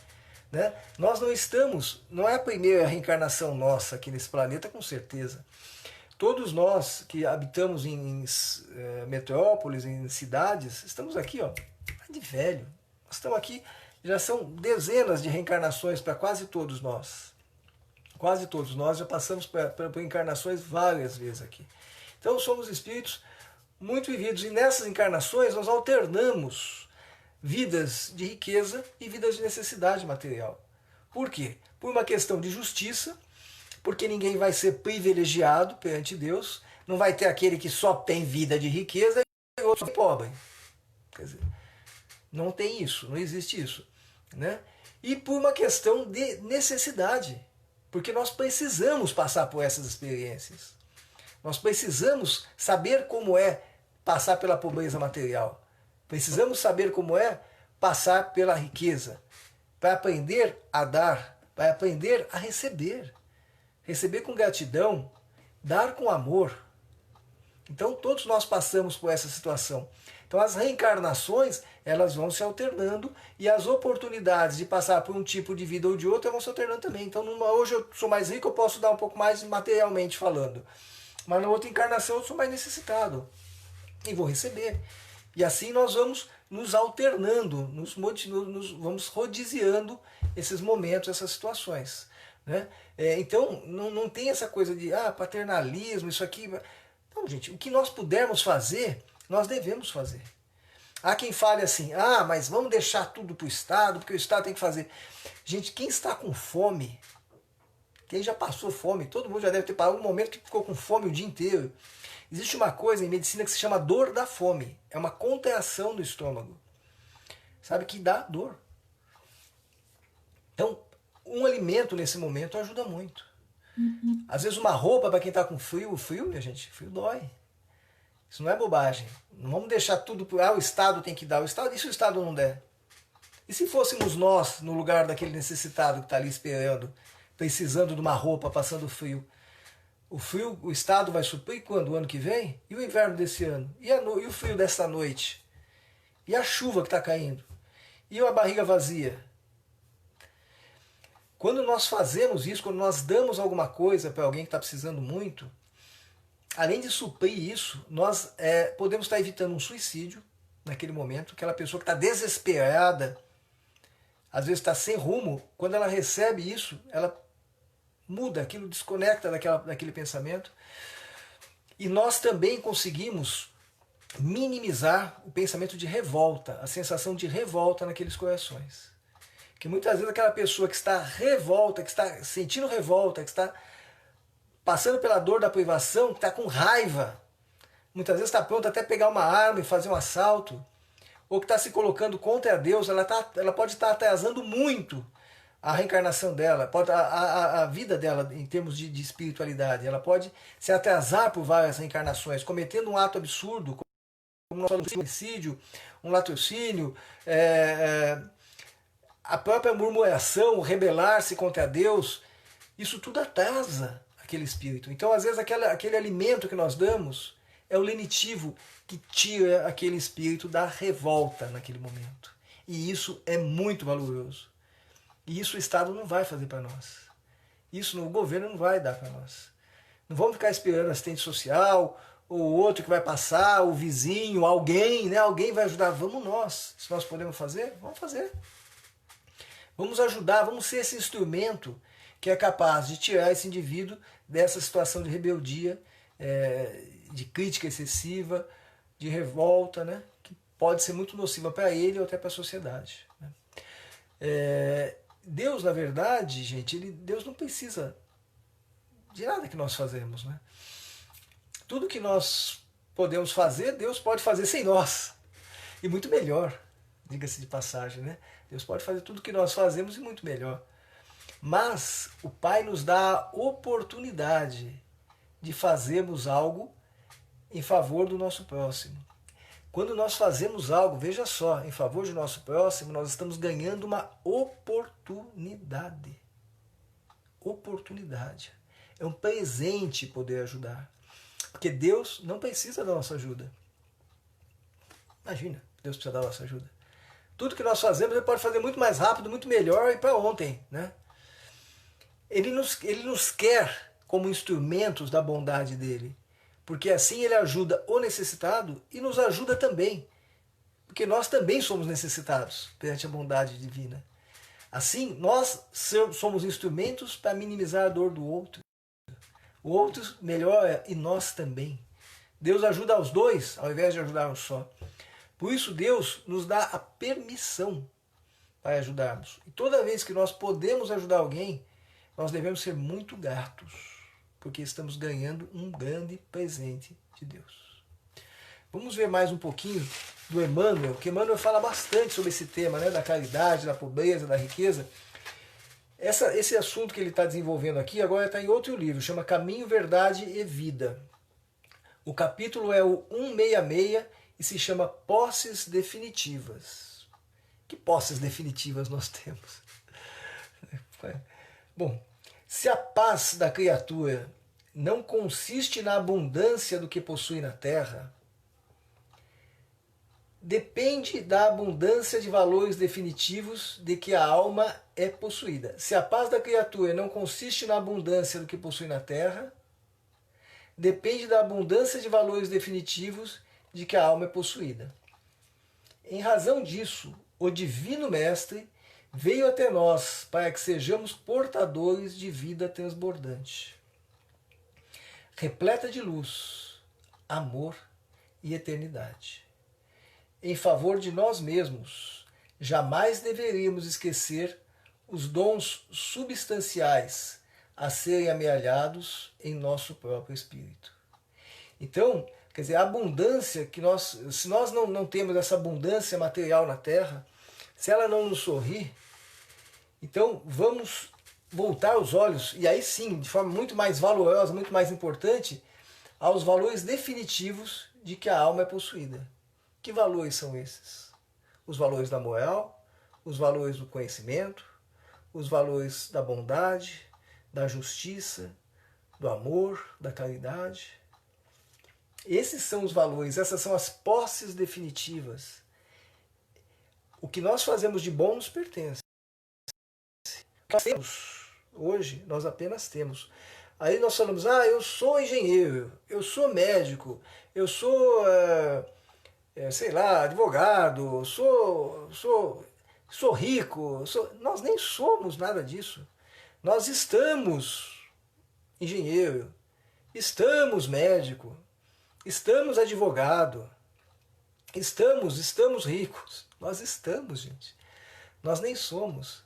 Né? Nós não é a primeira reencarnação nossa aqui nesse planeta, com certeza. Todos nós que habitamos em metrópoles, em cidades, estamos aqui, ó, de velho. Nós estamos aqui, já são dezenas de reencarnações para quase todos nós. Quase todos nós já passamos por encarnações várias vezes aqui. Então somos espíritos muito vividos e nessas encarnações nós alternamos vidas de riqueza e vidas de necessidade material. Por quê? Por uma questão de justiça, porque ninguém vai ser privilegiado perante Deus, não vai ter aquele que só tem vida de riqueza e outro só pobre. Quer dizer, não tem isso, não existe isso. Né? E por uma questão de necessidade, porque nós precisamos passar por essas experiências. Nós precisamos saber como é passar pela pobreza material. Precisamos saber como é passar pela riqueza, para aprender a dar, para aprender a receber. Receber com gratidão, dar com amor. Então todos nós passamos por essa situação. Então as reencarnações, elas vão se alternando e as oportunidades de passar por um tipo de vida ou de outra vão se alternando também. Então hoje eu sou mais rico, eu posso dar um pouco mais materialmente falando. Mas na outra encarnação eu sou mais necessitado e vou receber. E assim nós vamos nos alternando, vamos rodiziando esses momentos, essas situações. Né? Então não tem essa coisa de paternalismo, isso aqui. Não, gente, o que nós pudermos fazer, nós devemos fazer. Há quem fale assim, mas vamos deixar tudo para o Estado, porque o Estado tem que fazer. Gente, quem está com fome, quem já passou fome, todo mundo já deve ter parado um momento que ficou com fome o dia inteiro. Existe uma coisa em medicina que se chama dor da fome. É uma contração do estômago. Sabe, que dá dor. Então, um alimento nesse momento ajuda muito. Uhum. Às vezes uma roupa para quem está com frio, minha gente, frio dói. Isso não é bobagem. Não vamos deixar tudo para o Estado tem que dar. E se o Estado não der? E se fôssemos nós no lugar daquele necessitado que está ali esperando, precisando de uma roupa, passando frio? O Estado vai suprir quando? O ano que vem? E o inverno desse ano? E o frio dessa noite? E a chuva que está caindo? E a barriga vazia? Quando nós fazemos isso, quando nós damos alguma coisa para alguém que está precisando muito, além de suprir isso, nós podemos estar evitando um suicídio naquele momento. Aquela pessoa que está desesperada, às vezes está sem rumo, quando ela recebe isso, ela muda, aquilo desconecta daquele pensamento. E nós também conseguimos minimizar o pensamento de revolta, a sensação de revolta naqueles corações. Que muitas vezes aquela pessoa que está revolta, que está sentindo revolta, que está passando pela dor da privação, que está com raiva, muitas vezes está pronta até pegar uma arma e fazer um assalto, ou que está se colocando contra Deus, ela pode estar atrasando muito a reencarnação dela, a vida dela em termos de espiritualidade. Ela pode se atrasar por várias reencarnações, cometendo um ato absurdo, como nós falamos, suicídio, um latrocínio, a própria murmuração, o rebelar-se contra Deus. Isso tudo atrasa aquele espírito. Então, às vezes, aquele alimento que nós damos é o lenitivo que tira aquele espírito da revolta naquele momento. E isso é muito valoroso. E isso o Estado não vai fazer para nós. Isso o governo não vai dar para nós. Não vamos ficar esperando assistente social, ou outro que vai passar, o vizinho, alguém, né? Alguém vai ajudar. Vamos nós. Se nós podemos fazer, vamos fazer. Vamos ajudar, vamos ser esse instrumento que é capaz de tirar esse indivíduo dessa situação de rebeldia, de crítica excessiva, de revolta, né? Que pode ser muito nociva para ele ou até para a sociedade. Né? Deus, na verdade, gente, Deus não precisa de nada que nós fazemos. Né? Tudo que nós podemos fazer, Deus pode fazer sem nós. E muito melhor, diga-se de passagem, né? Deus pode fazer tudo o que nós fazemos e muito melhor. Mas o Pai nos dá a oportunidade de fazermos algo em favor do nosso próximo. Quando nós fazemos algo, veja só, em favor do nosso próximo, nós estamos ganhando uma oportunidade. Oportunidade. É um presente poder ajudar. Porque Deus não precisa da nossa ajuda. Imagina, Deus precisa da nossa ajuda. Tudo que nós fazemos, Ele pode fazer muito mais rápido, muito melhor e para ontem, né? Ele nos quer como instrumentos da bondade dele. Porque assim Ele ajuda o necessitado e nos ajuda também. Porque nós também somos necessitados perante a bondade divina. Assim, nós somos instrumentos para minimizar a dor do outro. O outro melhora e nós também. Deus ajuda aos dois, ao invés de ajudar um só. Por isso, Deus nos dá a permissão para ajudarmos. E toda vez que nós podemos ajudar alguém, nós devemos ser muito gratos, porque estamos ganhando um grande presente de Deus. Vamos ver mais um pouquinho do Emmanuel, que Emmanuel fala bastante sobre esse tema, né, da caridade, da pobreza, da riqueza. Esse assunto que ele está desenvolvendo aqui agora está em outro livro, chama Caminho, Verdade e Vida. O capítulo é o 166 e se chama Posses Definitivas. Que posses definitivas nós temos? Bom, se a paz da criatura não consiste na abundância do que possui na terra, depende da abundância de valores definitivos de que a alma é possuída. Se a paz da criatura não consiste na abundância do que possui na terra, depende da abundância de valores definitivos de que a alma é possuída. Em razão disso, o Divino Mestre veio até nós para que sejamos portadores de vida transbordante, repleta de luz, amor e eternidade. Em favor de nós mesmos, jamais deveríamos esquecer os dons substanciais a serem amealhados em nosso próprio espírito. Então, quer dizer, a abundância que se nós não temos essa abundância material na Terra, se ela não nos sorrir, então vamos voltar os olhos, e aí sim, de forma muito mais valorosa, muito mais importante, aos valores definitivos de que a alma é possuída. Que valores são esses? Os valores da moral, os valores do conhecimento, os valores da bondade, da justiça, do amor, da caridade. Esses são os valores, essas são as posses definitivas. O que nós fazemos de bom nos pertence. Nós temos, hoje, nós apenas temos. Aí nós falamos, eu sou engenheiro, eu sou médico, eu sou, sei lá, advogado, sou rico. Nós nem somos nada disso. Nós estamos engenheiro, estamos médico, estamos advogado, estamos ricos. Nós estamos, gente. Nós nem somos.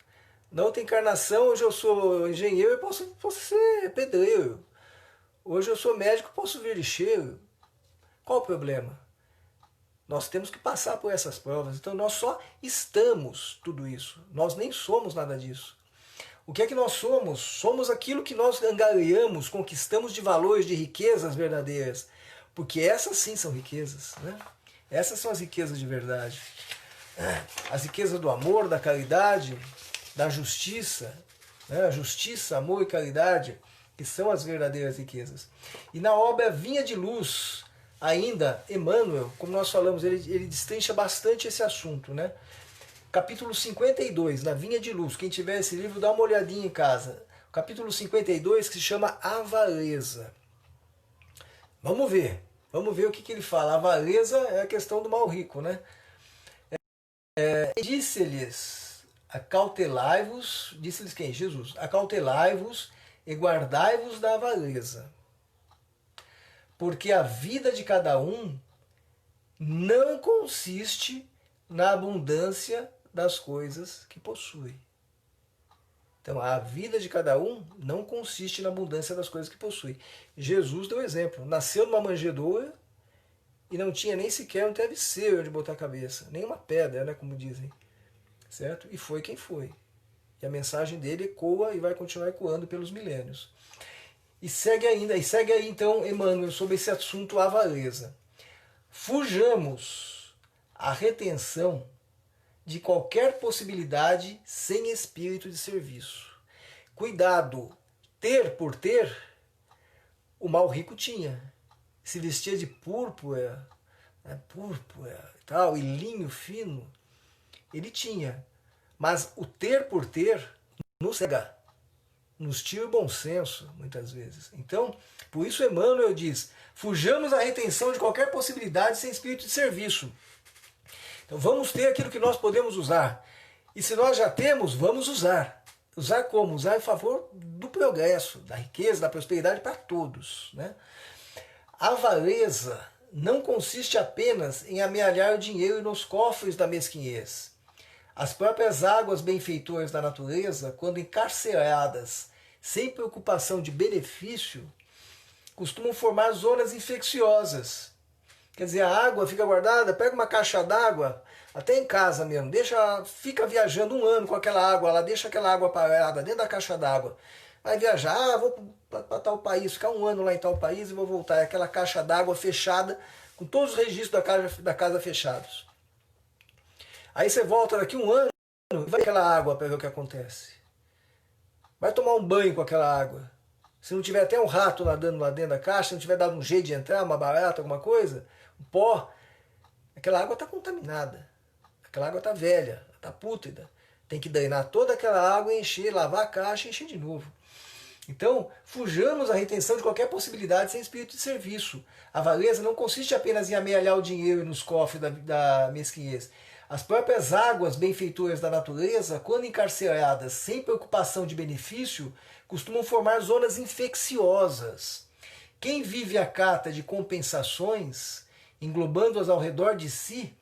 Na outra encarnação, hoje eu sou engenheiro e posso ser pedreiro. Hoje eu sou médico e posso vir lixeiro. Qual o problema? Nós temos que passar por essas provas. Então nós só estamos tudo isso. Nós nem somos nada disso. O que é que nós somos? Somos aquilo que nós angariamos, conquistamos de valores, de riquezas verdadeiras. Porque essas sim são riquezas, né? Essas são as riquezas de verdade. As riquezas do amor, da caridade, da justiça, né? Justiça, amor e caridade, que são as verdadeiras riquezas. E na obra Vinha de Luz, ainda, Emmanuel, como nós falamos, ele destrincha bastante esse assunto, né? Capítulo 52, na Vinha de Luz. Quem tiver esse livro, dá uma olhadinha em casa. Capítulo 52, que se chama Avareza. Vamos ver o que ele fala. A avareza é a questão do mal rico, né? Disse-lhes, acautelai-vos, disse-lhes quem? Jesus. Acautelai-vos e guardai-vos da avareza. Porque a vida de cada um não consiste na abundância das coisas que possui. Então, a vida de cada um não consiste na abundância das coisas que possui. Jesus deu exemplo. Nasceu numa manjedoura e não tinha nem sequer um travesseiro onde botar a cabeça, nem uma pedra, né, como dizem, certo? E foi quem foi. E a mensagem dele ecoa e vai continuar ecoando pelos milênios. E segue aí então Emmanuel sobre esse assunto avareza. Fujamos a retenção de qualquer possibilidade sem espírito de serviço. Cuidado, ter por ter, o mal rico tinha. Se vestia de púrpura, né, e tal, e linho fino, ele tinha. Mas o ter por ter nos cega, nos tira o bom senso, muitas vezes. Então, por isso Emmanuel diz, fujamos a retenção de qualquer possibilidade sem espírito de serviço. Então vamos ter aquilo que nós podemos usar. E se nós já temos, vamos usar. Usar como? Usar em favor do progresso, da riqueza, da prosperidade para todos, né? A avareza não consiste apenas em amealhar o dinheiro nos cofres da mesquinhez. As próprias águas benfeitoras da natureza, quando encarceradas, sem preocupação de benefício, costumam formar zonas infecciosas. Quer dizer, a água fica guardada, pega uma caixa d'água, até em casa mesmo, fica viajando um ano com aquela água lá, deixa aquela água parada dentro da caixa d'água. Vai viajar, vou para tal país, ficar um ano lá em tal país e vou voltar. É aquela caixa d'água fechada, com todos os registros da casa fechados. Aí você volta daqui um ano e vai aquela água para ver o que acontece. Vai tomar um banho com aquela água. Se não tiver até um rato nadando lá dentro da caixa, se não tiver dado um jeito de entrar, uma barata, alguma coisa, um pó, aquela água está contaminada. Aquela água está velha, está pútrida. Tem que drenar toda aquela água e encher, lavar a caixa e encher de novo. Então, fujamos a retenção de qualquer possibilidade sem espírito de serviço. A avareza não consiste apenas em amealhar o dinheiro nos cofres da mesquinhez. As próprias águas benfeitoras da natureza, quando encarceradas sem preocupação de benefício, costumam formar zonas infecciosas. Quem vive à cata de compensações, englobando-as ao redor de si,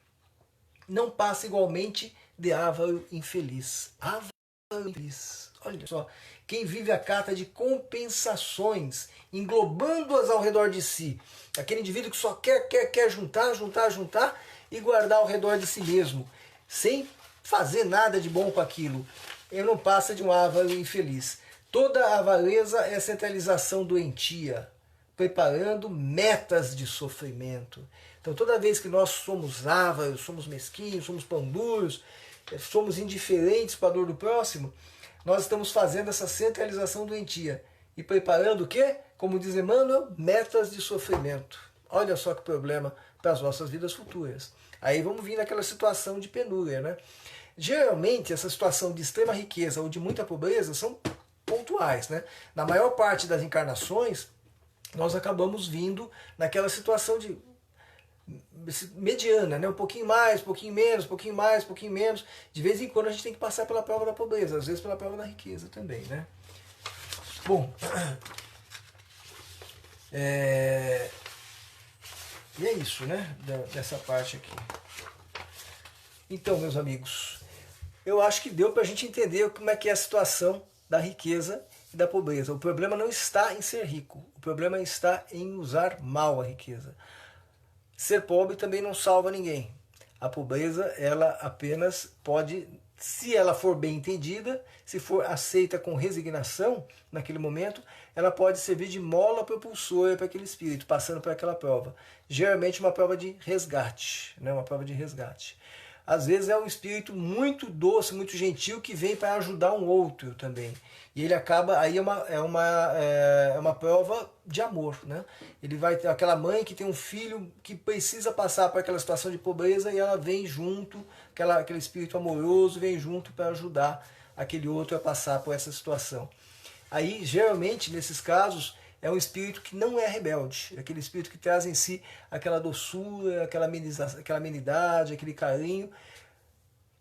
não passa igualmente de avaro infeliz. Avaro infeliz. Olha só. Quem vive à cata de compensações, englobando-as ao redor de si. Aquele indivíduo que só quer juntar e guardar ao redor de si mesmo, sem fazer nada de bom com aquilo. Ele não passa de um avaro infeliz. Toda a avareza é centralização doentia, preparando metas de sofrimento. Então toda vez que nós somos ávaros, somos mesquinhos, somos pão duros, somos indiferentes para a dor do próximo, nós estamos fazendo essa centralização doentia e preparando o quê? Como diz Emmanuel, metas de sofrimento. Olha só que problema para as nossas vidas futuras. Aí vamos vir naquela situação de penúria, né? Geralmente, essa situação de extrema riqueza ou de muita pobreza são pontuais, né? Na maior parte das encarnações, nós acabamos vindo naquela situação de mediana, né? Um pouquinho mais, um pouquinho menos, um pouquinho mais, um pouquinho menos. De vez em quando a gente tem que passar pela prova da pobreza, às vezes pela prova da riqueza também, né? Bom, e é isso, né? Dessa parte aqui. Então, meus amigos, eu acho que deu para a gente entender como é que é a situação da riqueza e da pobreza. O problema não está em ser rico, o problema está em usar mal a riqueza. Ser pobre também não salva ninguém. A pobreza, ela apenas pode, se ela for bem entendida, se for aceita com resignação naquele momento, ela pode servir de mola propulsora para aquele espírito, passando por aquela prova. Geralmente uma prova de resgate, né? Uma prova de resgate. Às vezes é um espírito muito doce, muito gentil, que vem para ajudar um outro também. E ele acaba, aí é uma prova de amor, né? Ele vai ter aquela mãe que tem um filho que precisa passar por aquela situação de pobreza e ela vem junto, aquele espírito amoroso vem junto para ajudar aquele outro a passar por essa situação. Aí, geralmente, nesses casos, é um espírito que não é rebelde, é aquele espírito que traz em si aquela doçura, aquela amenidade, aquele carinho,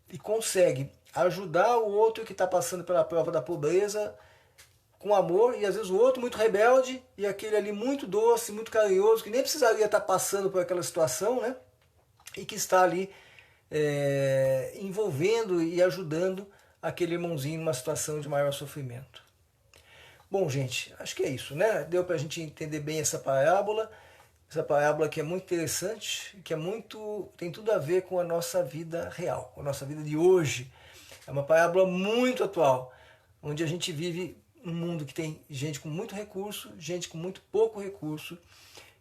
e consegue ajudar o outro que está passando pela prova da pobreza com amor, e às vezes o outro muito rebelde, e aquele ali muito doce, muito carinhoso, que nem precisaria estar passando por aquela situação, né? E que está ali envolvendo e ajudando aquele irmãozinho numa situação de maior sofrimento. Bom, gente, acho que é isso, né? Deu para a gente entender bem essa parábola. Essa parábola que é muito interessante, que tem tudo a ver com a nossa vida real, com a nossa vida de hoje. É uma parábola muito atual, onde a gente vive um mundo que tem gente com muito recurso, gente com muito pouco recurso,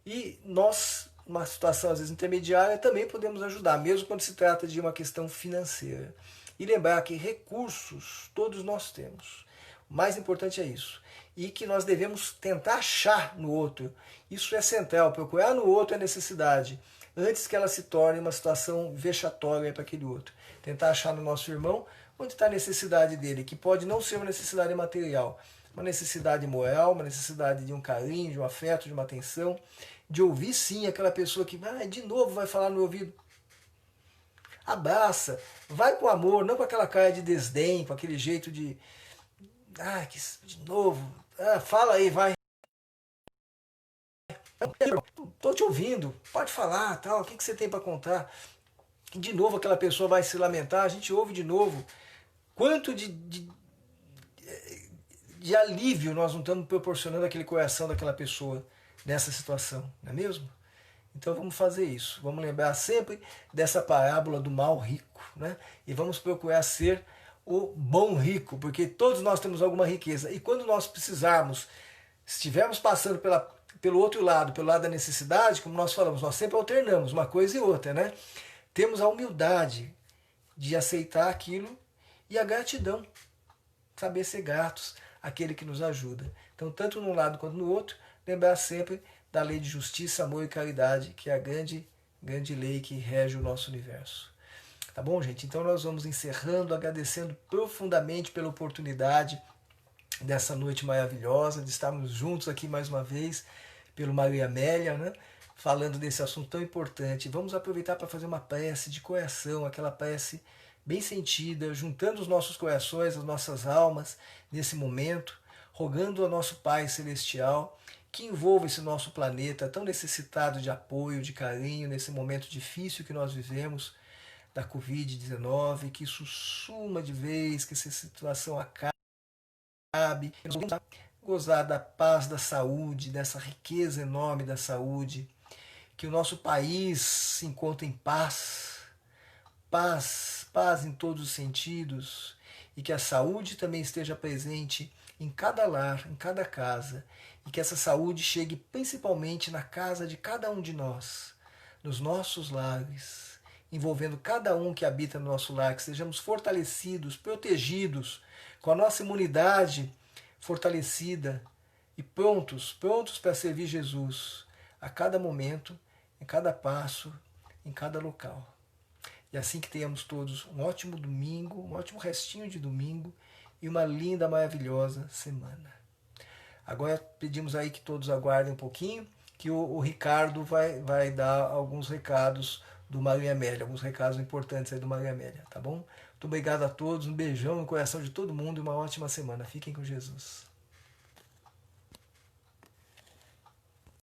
e nós, numa situação às vezes intermediária, também podemos ajudar, mesmo quando se trata de uma questão financeira. E lembrar que recursos todos nós temos. O mais importante é isso. E que nós devemos tentar achar no outro. Isso é central. Procurar no outro é necessidade, antes que ela se torne uma situação vexatória para aquele outro. Tentar achar no nosso irmão onde está a necessidade dele, que pode não ser uma necessidade material, uma necessidade moral, uma necessidade de um carinho, de um afeto, de uma atenção, de ouvir sim aquela pessoa que de novo vai falar no ouvido. Abraça, vai com amor, não com aquela cara de desdém, com aquele jeito de de novo, fala aí, vai. Estou te ouvindo, pode falar, tal, o que você tem para contar? De novo aquela pessoa vai se lamentar, a gente ouve de novo. Quanto de alívio nós não estamos proporcionando àquele coração daquela pessoa nessa situação, não é mesmo? Então vamos fazer isso, vamos lembrar sempre dessa parábola do mal rico, né? E vamos procurar ser o bom rico, porque todos nós temos alguma riqueza. E quando nós precisarmos, estivermos passando pelo outro lado, pelo lado da necessidade, como nós falamos, nós sempre alternamos uma coisa e outra, né? Temos a humildade de aceitar aquilo e a gratidão, saber ser gratos àquele que nos ajuda. Então, tanto num lado quanto no outro, lembrar sempre da lei de justiça, amor e caridade, que é a grande lei que rege o nosso universo. Tá bom, gente? Então nós vamos encerrando, agradecendo profundamente pela oportunidade dessa noite maravilhosa, de estarmos juntos aqui mais uma vez, pelo Maria Amélia, né? Falando desse assunto tão importante. Vamos aproveitar para fazer uma prece de coração, aquela prece bem sentida, juntando os nossos corações, as nossas almas nesse momento, rogando ao nosso Pai Celestial que envolva esse nosso planeta tão necessitado de apoio, de carinho, nesse momento difícil que nós vivemos, da Covid-19, que isso suma de vez, que essa situação acabe, que nós vamos gozar da paz da saúde, dessa riqueza enorme da saúde, que o nosso país se encontre em paz, paz em todos os sentidos, e que a saúde também esteja presente em cada lar, em cada casa, e que essa saúde chegue principalmente na casa de cada um de nós, nos nossos lares, envolvendo cada um que habita no nosso lar, que sejamos fortalecidos, protegidos, com a nossa imunidade fortalecida e prontos para servir Jesus a cada momento, em cada passo, em cada local. E assim que tenhamos todos um ótimo domingo, um ótimo restinho de domingo e uma linda, maravilhosa semana. Agora pedimos aí que todos aguardem um pouquinho, que o Ricardo vai dar alguns recados do Maria Amélia, alguns recados importantes aí do Maria Amélia, tá bom? Muito obrigado a todos, um beijão no coração de todo mundo e uma ótima semana. Fiquem com Jesus.